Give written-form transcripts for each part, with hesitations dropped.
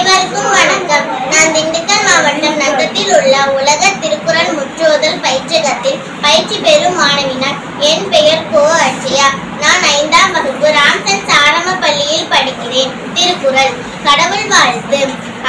அனைவருக்கும் வணக்கம். நான் திண்டுக்கல் மாவட்டம் நத்தத்தில் உள்ள உலக திருக்குறள் முற்றோதல் பயிற்சியகத்தில் பயிற்சி பெறும் மாணவினார். என் பெயர் கோ அட்சயா. நான் 5ஆம் வகுப்பு ராம்சன் ஆரம்ப பள்ளியில் படிக்கிறேன். திருக்குறள். கடவுள் வாழ்த்து.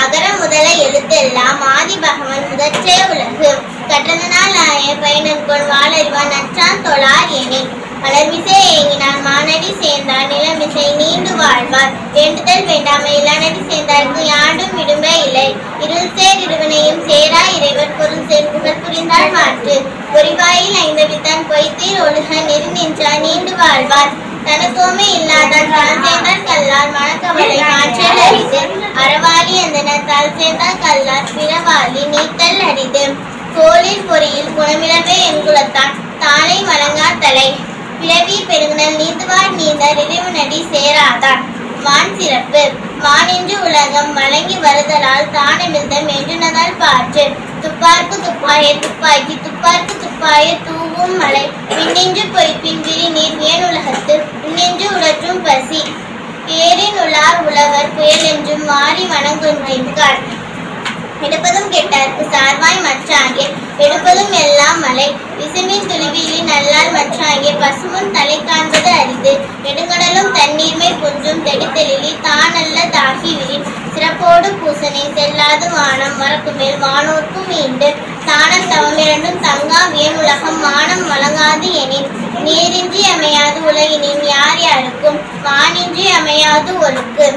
அகர முதல எழுத்தெல்லாம் ஆதி பகவன் முதற்றே உலகு. கற்றதனால் ஆய பயனன்கொள் வாளறிவான் நற்றான் தொழார் எனின். மலர்மிசை ஏங்கினார் மானடி சேர்ந்தார் நிலமிசை நீண்டு வாழ்வார். வேண்டுதல் வேண்டாமை இளநடி சேர்ந்தார்க்கு யாண்டும் விடும்ப இல்லை. இருள் சேர் இருவனையும் சேரா இறைவர் பொருள் சேர் புகழ் புரிந்தார் மாற்று. பொறிவாயில் ஐந்தவித்தான் பொய்த்தீர் ஒழுக நெறி நின்றார் நீண்டு வாழ்வார். தனக்கோமே இல்லாதான் தான் சேர்ந்தார் கல்லார் மனக்கவலை மாற்றல் அரிது. அறவாளி அந்தனர் தால் சேர்ந்தார் கல்லார் பிறவாளி நீத்தல் அரிது. கோளில் பொறியில் குணமிழவே என்குலத்தான் தானை வழங்கார் தலை. பிறவி பெருகுனல் நீந்துவார் நீந்தர் இறைவனடி சேராதார். வான் சிறப்பு. வானின்று உலகம் வழங்கி வருதலால் தானமிழ்தம் என்றுனதால் பாற்று. துப்பார்க்கு துப்பாய துப்பாக்கி துப்பார்க்கு துப்பாய தூவும் மலை. பின்னின்று பொய்ப்பின் விரி நீர் வியன் உலகத்து பின்னின்று உடற்றும் பசி. ஏரின் உலார் உழவர் புயல் என்றும் மாறி வணங்குகின்றார். எடுப்பதும் கெட்டார்க்கு சார்வாய் மற்றாகிய எடுப்பதும் எல்லாம் மலை. விசுமின் துளிவிலி நல்லார் மற்றாகிய பசுமுன் தலை காண்பது அரிது. நெடுங்கடலும் தண்ணீர்மை புஞ்சும் தெடித்தெழிலி தானல்ல தாகி விரின். சிறப்போடு பூசனை செல்லாது வானம் மறக்குமேல் வானோர்க்கும் மீண்டு. தானம் தவம் இரண்டும் தங்கா வியன் உலகம் மானம் வழங்காது எனின். நீரின்றி அமையாது உலகினின் யார் யாருக்கும் வானின்றி அமையாது ஒழுக்கு.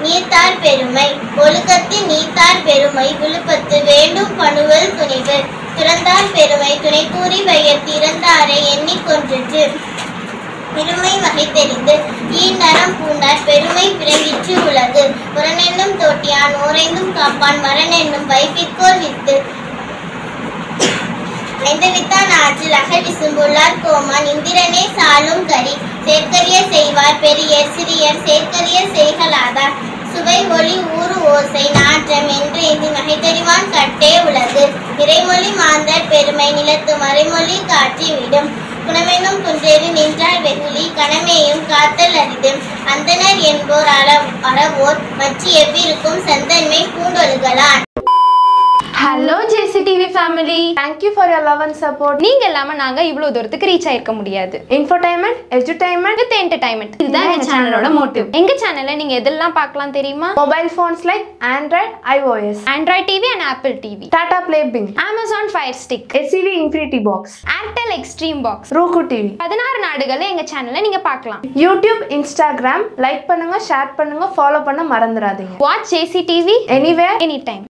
நீத்தார் பெருமை. ஒழுக்கத்தின் நீத்தார் பெருமை விழுப்பத்து வேண்டும் பணுவல் துணிவு. துறந்தார் பெருமை துணை கூறி வையத் திறந்தாரை எண்ணிக்கொன்று. பெருமை வகை தெரிந்து ஈநரம் பூண்டார் பெருமை பிறங்கிற்று உலகு. புறனென்னும் தோட்டியான் ஓரைந்தும் காப்பான் மரணென்னும் வைப்பிற்கோர் வித்து. ஐந்தவித்தான் ஆற்றில் அகல் விசும்புள்ளார் கோமான் இந்திரனே சாலும் கரி. சேர்க்கரிய செய்வார் பெரியர் சிறியர் சேர்க்கரிய செய்கலாதார். சுவை ஒளி ஊறு ஓசை நாற்றம் என்றேந்தி நகைத்தறிவான் கட்டே உலகு. இறைமொழி மாந்தர் பெருமை நிலத்து மறைமொழி காற்றி விடும். குணமென்னும் குன்றேறி நின்றார் வெகுளி கணமேயும் காத்தல் அரிது. அந்தனர் என்போர் அறவோர் மற்ற எவ்விருக்கும் சந்தன்மை பூண்டொழுகலான். Hello JCTV family, thank you for your love and support. நீங்க இல்லாம நாங்க இவ்வளவு தூரத்துக்கு ரீச் ஆயிருக்க முடியாது. இன்ஃபோடைன்மெண்ட், எஜுடைன்மெண்ட் வித் என்டர்டைன்மெண்ட், இதுதான் எங்க சேனலோட மோட்டிவ். எங்க சேனல்ல நீங்க எதெல்லாம் பார்க்கலாம் தெரியுமா? Mobile phones like Android, iOS, Android TV and Apple TV, Tata Play Binge, Amazon Fire Stick, SCV Infinity Box, Airtel Xstream Box, Roku TV, 16 நாடுகள்ல எங்க சேனல்ல நீங்க பார்க்கலாம். யூடியூப், இன்ஸ்டாகிராம் லைக் பண்ணுங்க, ஷேர் பண்ணுங்க, ஃபாலோ பண்ண மறந்துடாதீங்க. Watch JCTV anywhere any time.